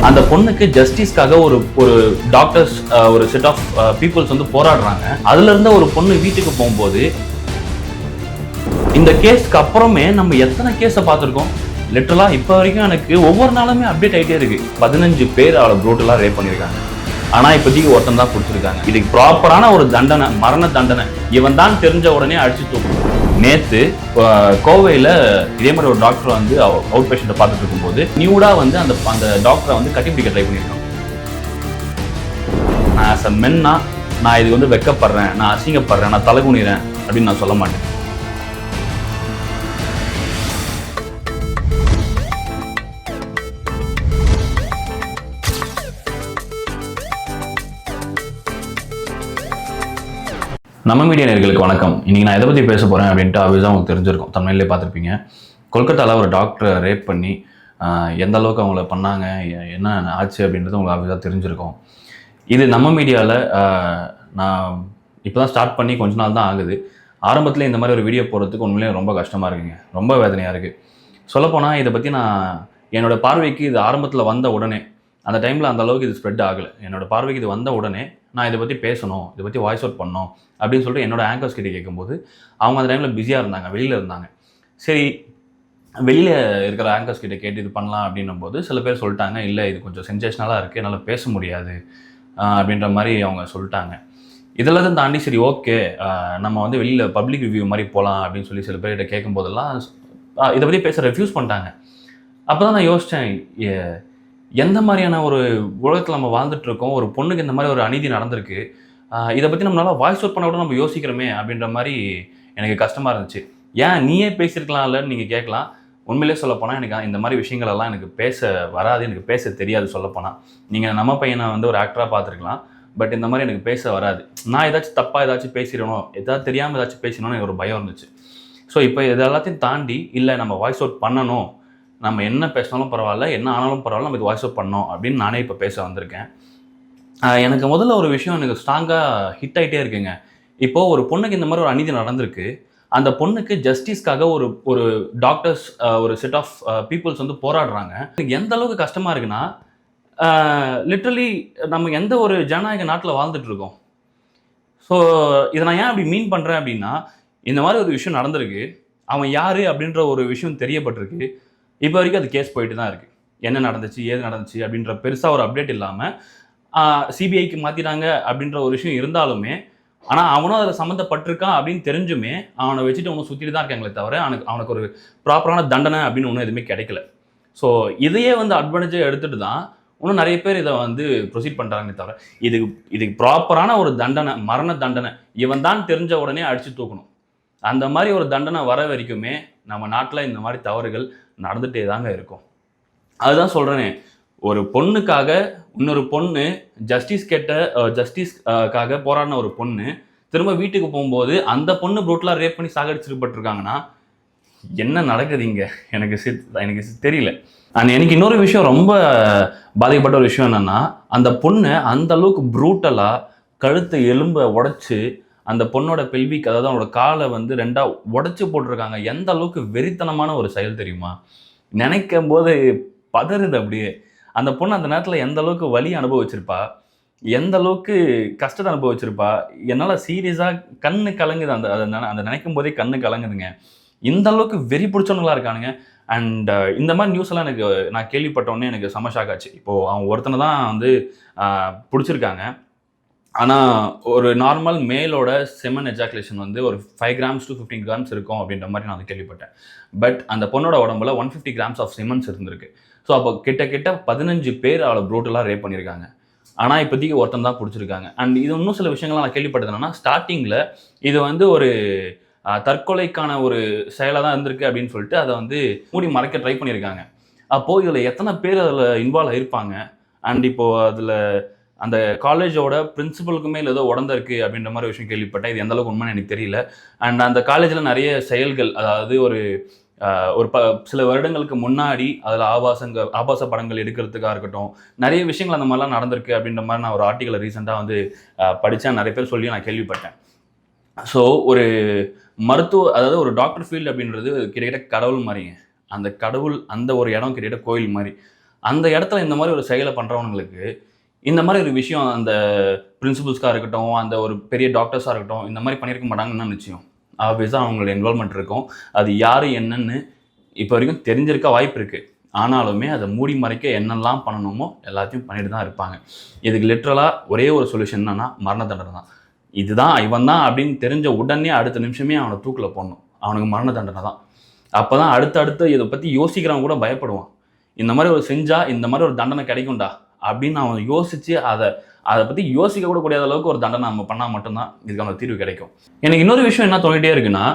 அந்த பொண்ணுக்கு ஜஸ்டிஸ்க்காக ஒரு ஒரு டாக்டர்ஸ் ஒரு செட் ஆஃப் பீப்புள்ஸ் வந்து போராடுறாங்க. அதுல இருந்த ஒரு பொண்ணு வீட்டுக்கு போகும்போது இந்த கேஸ்க்கு அப்புறமே நம்ம எத்தனை கேஸை பார்த்துருக்கோம். லிட்டரலா இப்போ வரைக்கும் எனக்கு ஒவ்வொரு நாளுமே அப்டேட் ஆகிட்டே இருக்கு. 15 பேர் அவளை ப்ரூட்டலா ரேப் பண்ணியிருக்காங்க. ஆனா இப்போதைக்கு ஒருத்தன் தான் கொடுத்துருக்காங்க. இதுக்கு ப்ராப்பரான ஒரு தண்டனை, மரண தண்டனை இவன் தான் தெரிஞ்ச உடனே அடிச்சு தூக்கணும். நேத்து கோவையில் இதே மாதிரி ஒரு டாக்டர் வந்து அவுட் பேஷண்ட்டை பார்த்துட்டு இருக்கும்போது நியூடா வந்து அந்த டாக்டரை வந்து கட்டிப்பிடிக்க ட்ரை பண்ணியிருக்கான். நான் ஆஸ் அ மென்னா நான் இதுக்கு வந்து வெக்கப்படுறேன், நான் அசிங்கப்படுறேன், நான் தலைகுனிறேன் அப்படின்னு நான் சொல்ல மாட்டேன். நம்ம மீடியா நேயர்களுக்கு வணக்கம். இன்னைக்கு நான் எதை பற்றி பேச போகிறேன் அப்படின்ட்டு ஆப்வியஸாக உங்களுக்கு தெரிஞ்சிருக்கும், தமிழ்லேயே பார்த்துருப்பீங்க. கொல்கத்தாவில் ஒரு டாக்டரை ரேப் பண்ணி எந்த அளவுக்கு அவங்கள பண்ணாங்க, என்ன ஆச்சு அப்படின்றது உங்களுக்கு ஆப்வியஸாக தெரிஞ்சிருக்கும். இது நம்ம மீடியாவில் நான் இப்போ தான் ஸ்டார்ட் பண்ணி கொஞ்ச நாள் தான் ஆகுது. ஆரம்பத்தில் இந்த மாதிரி ஒரு வீடியோ போடுறதுக்கு உண்மையிலேயே ரொம்ப கஷ்டமாக இருக்குங்க, ரொம்ப வேதனையாக இருக்குது. சொல்லப்போனால் இதை பற்றி நான் என்னோடய பார்வைக்கு இது ஆரம்பத்தில் வந்த உடனே, அந்த டைமில் அந்த அளவுக்கு இது ஸ்ப்ரெட் ஆகலை. என்னோடய பார்வைக்கு இது வந்த உடனே நான் இதை பற்றி பேசணும், இதை பற்றி வாய்ஸ் அவுட் பண்ணணும் அப்படின்னு சொல்லிட்டு என்னோட ஆங்கர்ஸ் கிட்ட கேட்கும்போது அவங்க அந்த டைமில் பிஸியாக இருந்தாங்க, வெளியில் இருந்தாங்க. சரி, வெளியில் இருக்கிற ஆங்கர்ஸ் கிட்ட கேட்டு இது பண்ணலாம் அப்படின்னும் போது சில பேர் சொல்லிட்டாங்க, இல்லை இது கொஞ்சம் சென்சேஷனலாக இருக்குது, என்னால் பேச முடியாது அப்படின்ற மாதிரி அவங்க சொல்லிட்டாங்க. இதெல்லாம் தாண்டி சரி ஓகே நம்ம வந்து வெளியில் பப்ளிக் ரிவ்யூ மாதிரி போகலாம் அப்படின்னு சொல்லி சில பேர்கிட்ட கேட்கும்போதெல்லாம் இதை பற்றி பேச ரெஃப்யூஸ் பண்ணிட்டாங்க. அப்போ தான் நான் யோசித்தேன், எந்த மாதிரியான ஒரு உலகத்தில் நம்ம வாழ்ந்துட்டு இருக்கோம், ஒரு பொண்ணுக்கு இந்த மாதிரி ஒரு அநீதி நடந்திருக்கு, இதை பற்றி நம்மளால் வாய்ஸ் அவுட் பண்ண கூட நம்ம யோசிக்கிறோமே அப்படின்ற மாதிரி எனக்கு கஷ்டமாக இருந்துச்சு. ஏன் நீயே பேசியிருக்கலாம் இல்லைன்னு நீங்கள் கேட்கலாம். உண்மையிலே சொல்லப்போனால் எனக்கு இந்த மாதிரி விஷயங்களெல்லாம் எனக்கு பேச வராது, எனக்கு பேச தெரியாது. சொல்லப்போனால் நீங்கள் நம்ம பையனை வந்து ஒரு ஆக்டராக பார்த்துருக்கலாம், பட் இந்த மாதிரி எனக்கு பேச வராது. நான் ஏதாச்சும் தப்பாக ஏதாச்சும் பேசிடணும், ஏதாவது தெரியாமல் ஏதாச்சும் பேசணும்னு எனக்கு ஒரு பயம் இருந்துச்சு. ஸோ இப்போ இது எல்லாத்தையும் தாண்டி இல்லை நம்ம வாய்ஸ் அவுட் பண்ணணும், நம்ம என்ன பேசினாலும் பரவாயில்ல, என்ன ஆனாலும் பரவாயில்ல, நம்ம இது வாய்ஸ் அவுட் பண்ணோம் அப்படின்னு நானே இப்போ பேச வந்திருக்கேன். எனக்கு முதல்ல ஒரு விஷயம் எனக்கு ஸ்ட்ராங்காக ஹிட் ஆகிட்டே இருக்குங்க. இப்போது ஒரு பொண்ணுக்கு இந்த மாதிரி ஒரு அநீதி நடந்திருக்கு. அந்த பொண்ணுக்கு ஜஸ்டிஸ்க்காக ஒரு ஒரு டாக்டர்ஸ் ஒரு செட் ஆஃப் பீப்புள்ஸ் வந்து போராடுறாங்க. எனக்கு எந்த அளவுக்கு கஷ்டமாக இருக்குன்னா, லிட்ரலி நம்ம எந்த ஒரு ஜனநாயக நாட்டில் வாழ்ந்துட்டு இருக்கோம். ஸோ இதை நான் ஏன் அப்படி மீன் பண்ணுறேன் அப்படின்னா, இந்த மாதிரி ஒரு விஷயம் நடந்திருக்கு, அவன் யார் அப்படின்ற ஒரு விஷயம் தெரியப்பட்டிருக்கு. இப்போ வரைக்கும் அது கேஸ் போயிட்டு தான் இருக்குது. என்ன நடந்துச்சு, ஏது நடந்துச்சு அப்படின்ற பெருசாக ஒரு அப்டேட் இல்லாமல் சிபிஐக்கு மாற்றிட்டாங்க அப்படின்ற ஒரு விஷயம் இருந்தாலுமே, ஆனால் அவனும் அதில் சம்மந்தப்பட்டிருக்கான் அப்படின்னு தெரிஞ்சுமே அவனை வச்சுட்டு ஒன்றும் சுற்றிட்டு தான் இருக்காங்களே தவிர அவனுக்கு ஒரு ப்ராப்பரான தண்டனை அப்படின்னு ஒன்றும் எதுவுமே கிடைக்கல. ஸோ இதையே வந்து அட்வான்டேஜாக எடுத்துகிட்டு தான் இன்னும் நிறைய பேர் இதை வந்து ப்ரொசீட் பண்ணுறாங்களே தவிர இதுக்கு ப்ராப்பரான ஒரு தண்டனை, மரண தண்டனை இவன் தான் தெரிஞ்ச உடனே அடித்து தூக்கணும். அந்த மாதிரி ஒரு தண்டனை வர வரைக்குமே நம்ம நாட்டில் இந்த மாதிரி தவறுகள் நடந்துகிட்டே தாங்க இருக்கும். அதுதான் சொல்கிறேனே, ஒரு பொண்ணுக்காக இன்னொரு பொண்ணு ஜஸ்டிஸ்க்காக போராடின ஒரு பொண்ணு திரும்ப வீட்டுக்கு போகும்போது அந்த பொண்ணு ப்ரூட்டலாக ரேப் பண்ணி சாகடிச்சிருப்பட்டிருக்காங்கன்னா என்ன நடக்குதுங்க எனக்கு தெரியல. அண்ட் எனக்கு இன்னொரு விஷயம் ரொம்ப பாதிக்கப்பட்ட ஒரு விஷயம் என்னென்னா, அந்த பொண்ணை அந்த அளவுக்கு ப்ரூட்டலாக கழுத்தை எலும்பை உடைச்சி அந்த பொண்ணோட பெல்விக், அதாவது அவனோட காலை வந்து 2ஆக உடைச்சி போட்டிருக்காங்க. எந்த அளவுக்கு வெறித்தனமான ஒரு செயல் தெரியுமா? நினைக்கும் போது பதறுது அப்படியே. அந்த பொண்ணு அந்த நேரத்தில் எந்த அளவுக்கு வலி அனுபவிச்சிருப்பா, எந்த அளவுக்கு கஷ்டத்தை அனுபவிச்சிருப்பா. என்னால் சீரியஸாக கண்ணு கலங்குது. அந்த நினைக்கும் போதே கண்ணு கலங்குதுங்க. இந்த அளவுக்கு வெறி பிடிச்சவங்களா இருக்கானுங்க. அண்ட் இந்த மாதிரி நியூஸ் எல்லாம் நான் கேள்விப்பட்டோன்னே எனக்கு செம ஷாக் ஆச்சு. இப்போது அவன் ஒருத்தனை தான் வந்து பிடிச்சிருக்காங்க. ஆனால் ஒரு நார்மல் மேலோட செமன் எஜாக்குலேஷன் வந்து ஒரு 5 grams to 15 grams இருக்கும் அப்படின்ற மாதிரி நான் வந்து கேள்விப்பட்டேன். பட் அந்த பொண்ணோட உடம்புல 150 grams ஆஃப் செமன்ஸ் இருந்திருக்கு. ஸோ அப்போ கிட்ட 15 பேர் அவளை ப்ரூட்டலாக ரேப் பண்ணியிருக்காங்க. ஆனால் இப்போதைக்கு ஒருத்தன் தான் பிடிச்சிருக்காங்க. அண்ட் இது இன்னும் சில விஷயங்கள்லாம் நான் கேள்விப்பட்டது என்னன்னா, ஸ்டார்டிங்கில் இது வந்து ஒரு தற்கொலைக்கான ஒரு செயலாக தான் இருந்திருக்கு அப்படின்னு சொல்லிட்டு அதை வந்து மூடி மறைக்க ட்ரை பண்ணியிருக்காங்க. அப்போது இதில் எத்தனை பேர் அதில் இன்வால்வ் ஆகிருப்பாங்க. அண்ட் இப்போது அதில் அந்த காலேஜோட பிரின்சிபலுக்குமே ஏதோ உடந்திருக்கு அப்படின்ற மாதிரி விஷயம் கேள்விப்பட்டேன். இது எந்த அளவுக்கு உண்மைன்னு எனக்கு தெரியல. அண்ட் அந்த காலேஜில் நிறைய செயல்கள், அதாவது ஒரு சில வருடங்களுக்கு முன்னாடி அதில் ஆபாச படங்கள் எடுக்கிறதுக்காக இருக்கட்டும், நிறைய விஷயங்கள் அந்த மாதிரிலாம் நடந்திருக்கு அப்படின்ற மாதிரி நான் ஒரு ஆர்டிக்கலை ரீசெண்டாக வந்து படித்தேன். நிறைய பேர் சொல்லி நான் கேள்விப்பட்டேன். ஸோ ஒரு அதாவது ஒரு டாக்டர் ஃபீல்டு அப்படின்றது கிட்டத்தட்ட கடவுள் மாதிரிங்க. அந்த கடவுள், அந்த ஒரு இடம் கிட்டத்தட்ட கோயில் மாதிரி. அந்த இடத்துல இந்த மாதிரி ஒரு செயலை பண்ணுறவங்களுக்கு இந்த மாதிரி ஒரு விஷயம் அந்த பிரின்சிபல்ஸ்க்காக இருக்கட்டும், அந்த ஒரு பெரிய டாக்டர்ஸாக இருக்கட்டும், இந்த மாதிரி பண்ணியிருக்க மாட்டாங்கன்னு நிச்சயம். ஆப்வியஸாக அவங்களோட இன்வால்மெண்ட் இருக்கும். அது யார் என்னன்னு இப்போ வரைக்கும் தெரிஞ்சிருக்க வாய்ப்பு இருக்குது. ஆனாலுமே அதை மூடி மறைக்க என்னெல்லாம் பண்ணணுமோ எல்லாத்தையும் பண்ணிட்டு தான் இருப்பாங்க. இதுக்கு லிட்ரலாக ஒரே ஒரு சொல்யூஷன் என்னன்னா மரண தண்டனை தான். இதுதான் இவன் தான் அப்படின்னு தெரிஞ்ச உடனே அடுத்த நிமிஷமே அவனை தூக்கில் போடணும். அவனுக்கு மரண தண்டனை தான். அப்போ தான் அடுத்தடுத்து இதை பற்றி யோசிக்கிறவன் கூட பயப்படுவான். இந்த மாதிரி ஒரு செஞ்சால் இந்த மாதிரி ஒரு தண்டனை கிடைக்கும்டா அப்படின்னு அவன் யோசித்து அதை பற்றி யோசிக்க கூட கூடிய அளவுக்கு ஒரு தண்டனை நம்ம பண்ணால் மட்டும்தான் இதுக்கான தீர்வு கிடைக்கும். எனக்கு இன்னொரு விஷயம் என்ன தோணிகிட்டே இருக்குன்னா,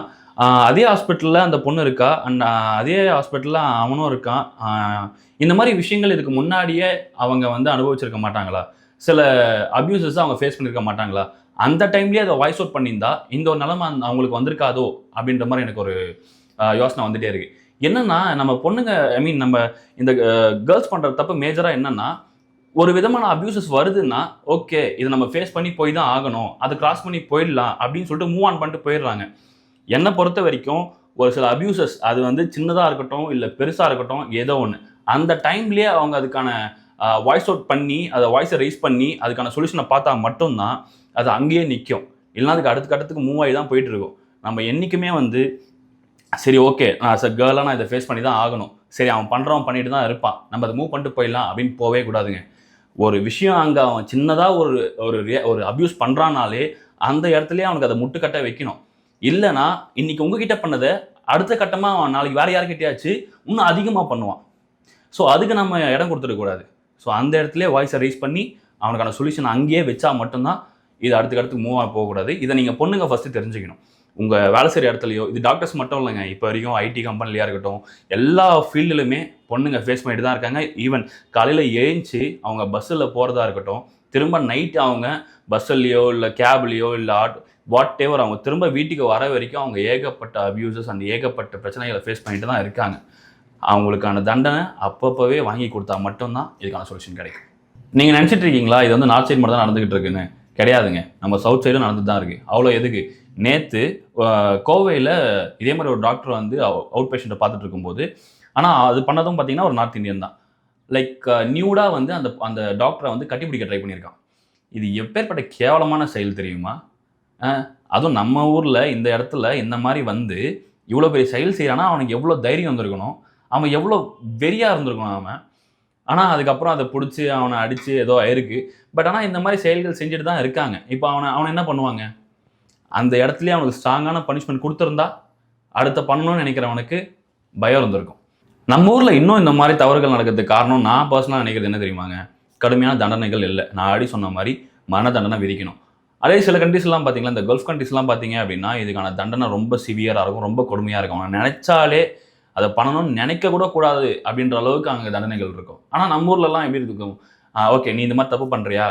அதே ஹாஸ்பிட்டலில் அந்த பொண்ணு இருக்கா, அண்ட் அதே ஹாஸ்பிட்டலில் அவனும் இருக்கான். இந்த மாதிரி விஷயங்கள் இதுக்கு முன்னாடியே அவங்க வந்து அனுபவிச்சிருக்க மாட்டாங்களா? சில அப்யூசஸ் அவங்க ஃபேஸ் பண்ணியிருக்க மாட்டாங்களா? அந்த டைம்லேயே அதை வாய்ஸ் அவுட் பண்ணியிருந்தா இந்த ஒரு நிலைமை அவங்களுக்கு வந்திருக்காதோ அப்படின்ற மாதிரி எனக்கு ஒரு யோசனை வந்துகிட்டே இருக்கு. என்னன்னா நம்ம பொண்ணுங்க நம்ம இந்த கேர்ள்ஸ் பண்ணுற தப்பு மேஜராக என்னன்னா, ஒரு விதமான அப்யூசஸ் வருதுன்னா ஓகே இதை நம்ம ஃபேஸ் பண்ணி போய் தான் ஆகணும், அதை கிராஸ் பண்ணி போயிடலாம் அப்படின்னு சொல்லிட்டு மூவ் ஆன் பண்ணிட்டு போயிடுறாங்க. என்னை பொறுத்த வரைக்கும் ஒரு சில அப்யூசஸ் அது வந்து சின்னதாக இருக்கட்டும் இல்லை பெருசாக இருக்கட்டும் ஏதோ ஒன்று, அந்த டைம்லேயே அவங்க அதுக்கான வாய்ஸ் அவுட் பண்ணி அதை வாய்ஸை ரைஸ் பண்ணி அதுக்கான சொல்யூஷனை பார்த்தா மட்டும்தான் அது அங்கேயே நிற்கும். இல்லைனா அதுக்கு அடுத்துக்கு மூவ் ஆகி தான் போயிட்டு இருக்கும். நம்ம என்றைக்குமே வந்து சரி ஓகே நான் அஸ் அ கேர்ளாக நான் இதை ஃபேஸ் பண்ணி தான் ஆகணும், சரி அவன் பண்ணுறவன் பண்ணிட்டு தான் இருப்பான், நம்ம அதை மூவ் பண்ணிட்டு போயிடலாம் அப்படின்னு போவே கூடாதுங்க. ஒரு விஷயம் அங்கே அவன் சின்னதாக ஒரு அப்யூஸ் பண்ணுறானாலே அந்த இடத்துலையே அவனுக்கு அதை முட்டுக்கட்ட வைக்கணும். இல்லைனா இன்னைக்கு உங்ககிட்ட பண்ணதை அடுத்த கட்டமாக அவன் நாளைக்கு வேறு யார்கிட்டயாச்சு இன்னும் அதிகமாக பண்ணுவான். ஸோ அதுக்கு நம்ம இடம் கொடுத்துடக்கூடாது. ஸோ அந்த இடத்துல வாய்ஸை ரைஸ் பண்ணி அவனுக்கான சொல்யூஷன் அங்கேயே வச்சா மட்டும்தான் இது அடுத்துக்கு மூவ் ஆக போகக்கூடாது. இதை நீங்கள் பொண்ணுங்க ஃபஸ்ட்டு தெரிஞ்சுக்கணும். உங்கள் வேலை செய்கிற இடத்துலையோ, இது டாக்டர்ஸ் மட்டும் இல்லைங்க, இப்போ வரைக்கும் ஐடி கம்பெனிலையாக இருக்கட்டும் எல்லா ஃபீல்டுலையுமே பொண்ணுங்க ஃபேஸ் பண்ணிட்டு தான் இருக்காங்க. ஈவன் காலையில் ஏஞ்சி அவங்க பஸ்ஸில் போகிறதா இருக்கட்டும், திரும்ப நைட்டு அவங்க பஸ்ஸுலையோ இல்லை கேப்லேயோ இல்லை வாட் எவர் அவங்க திரும்ப வீட்டுக்கு வர வரைக்கும் அவங்க ஏகப்பட்ட அப்யூசஸ் அண்ட் ஏகப்பட்ட பிரச்சனைகளை ஃபேஸ் பண்ணிட்டு தான் இருக்காங்க. அவங்களுக்கான தண்டனை அப்பப்போவே வாங்கி கொடுத்தா மட்டும்தான் இதுக்கான சொல்யூஷன் கிடைக்கும். நீங்கள் நினச்சிட்டு இருக்கீங்களா இது வந்து நார்த் சைடு மட்டும் தான் நடந்துகிட்டு இருக்குன்னு? கிடையாதுங்க, நம்ம சவுத் சைடும் நடந்துட்டு தான் இருக்குது. அவ்வளோ எதுக்கு, நேற்று கோவையில் இதே மாதிரி ஒரு டாக்டர் வந்து அவுட் பேஷண்ட்டை பார்த்துட்டு இருக்கும்போது, ஆனால் அது பண்ணதும் பார்த்தீங்கன்னா ஒரு நார்த் இந்தியன் தான். லைக் நியூடாக வந்து அந்த டாக்டரை வந்து கட்டிப்பிடிக்க ட்ரை பண்ணியிருக்கான். இது எப்பேற்பட்ட கேவலமான செயல் தெரியுமா? அதுவும் நம்ம ஊரில் இந்த இடத்துல இந்த மாதிரி வந்து இவ்வளோ பெரிய செயல் செய்கிறான்னா அவனுக்கு எவ்வளோ தைரியம் வந்திருக்கணும், அவன் எவ்வளோ வெறியாக இருந்திருக்கணும் அவன். ஆனால் அதுக்கப்புறம் அதை பிடிச்சி அவனை அடித்து ஏதோ ஆயிருக்கு. பட் ஆனால் இந்த மாதிரி செயல்கள் செஞ்சுட்டு தான் இருக்காங்க. இப்போ அவனை என்ன பண்ணுவாங்க? அந்த இடத்துலையே அவனுக்கு ஸ்ட்ராங்கான பனிஷ்மெண்ட் கொடுத்துருந்தா அடுத்த பண்ணணும்னு நினைக்கிறவனுக்கு பயம் இருந்திருக்கும். நம்ம ஊரில் இன்னும் இந்த மாதிரி தவறுகள் நடக்கிறதுக்கு காரணம் நான் பர்சனலாக நினைக்கிறது என்ன தெரியுமாங்க? கடுமையான தண்டனைகள் இல்லை. நான் ஆடி சொன்ன மாதிரி மரண தண்டனை விதிக்கணும். அதே சில கண்ட்ரிஸ்லாம் பார்த்தீங்களா, இந்த கல்ஃப் கண்ட்ரிஸ்லாம் பார்த்தீங்க அப்படின்னா இதுக்கான தண்டனை ரொம்ப சிவியராக இருக்கும், ரொம்ப கொடுமையாக இருக்கும். அவன் நினைச்சாலே அதை பண்ணணும்னு நினைக்க கூட கூடாது அப்படின்ற அளவுக்கு அங்கே தண்டனைகள் இருக்கும். ஆனால் நம்ம ஊர்லலாம் எப்படி இருக்கும்? ஓகே நீ இந்த மாதிரி தப்பு பண்ணுறியா,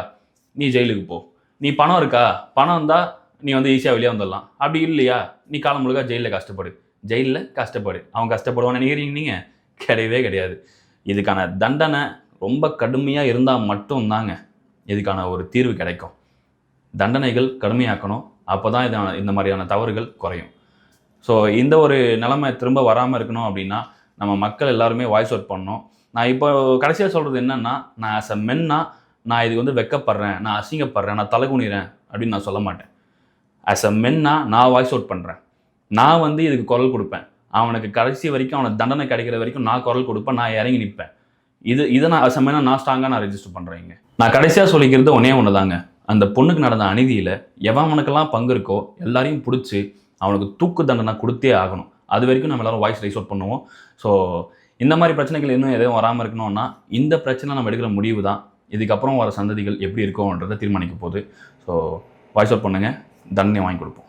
நீ ஜெயிலுக்கு போ. நீ பணம் இருக்கா, பணம் இருந்தால் நீ வந்து ஈஸியாக வெளியே வந்துடலாம். அப்படி இல்லையா நீ காலம் முழுக்க ஜெயிலில் கஷ்டப்படு. அவன் கஷ்டப்படுவான்னு நினைக்கிறீங்க நீங்கள்? கிடையவே கிடையாது. இதுக்கான தண்டனை ரொம்ப கடுமையாக இருந்தால் மட்டும்தாங்க இதுக்கான ஒரு தீர்வு கிடைக்கும். தண்டனைகள் கடுமையாக்கணும், அப்போ தான் இந்த மாதிரியான தவறுகள் குறையும். ஸோ இந்த ஒரு நிலைமை திரும்ப வராமல் இருக்கணும் அப்படின்னா நம்ம மக்கள் எல்லாருமே வாய்ஸ் அவுட் பண்ணணும். நான் இப்போ கடைசியாக சொல்கிறது என்னென்னா, நான் ஆஸ் அ மென்னா நான் இதுக்கு வந்து வெக்கப்படுறேன், நான் அசிங்கப்படுறேன், நான் தலைகுனிறேன் அப்படின்னு நான் சொல்ல மாட்டேன். ஆஸ் அ மென்னா நான் வாய்ஸ் அவுட் பண்ணுறேன். நான் வந்து இதுக்கு குரல் கொடுப்பேன். அவனுக்கு கடைசி வரைக்கும் அவனுக்கு தண்டனை கிடைக்கிற வரைக்கும் நான் குரல் கொடுப்பேன், நான் இறங்கி நிற்பேன். இதை நான் ஆஸ் அ மென்னா நான் ஸ்ட்ராங்காக நான் ரெஜிஸ்டர் பண்ணுறேங்க. நான் கடைசியாக சொல்லிக்கிறது ஒன்று தாங்க, அந்த பொண்ணுக்கு நடந்த அநீதியில் எவனுக்கெல்லாம் பங்கு இருக்கோ எல்லாரையும் பிடிச்சி அவனுக்கு தூக்கு தண்டனை கொடுத்தே ஆகணும். அது வரைக்கும் நம்ம எல்லாரும் வாய்ஸ் ரைஸ் அவுட் பண்ணுவோம். ஸோ இந்த மாதிரி பிரச்சனைகள் இன்னும் எதுவும் வராமல் இருக்கணும்னா இந்த பிரச்சனை நம்ம எடுக்கிற முடிவு தான் இதுக்கப்புறம் வர சந்ததிகள் எப்படி இருக்கும்ன்றதை தீர்மானிக்க போகுது. ஸோ வாய்ஸ் அவுட் பண்ணுங்கள், தண்டனை வாங்கி கொடுப்போம்.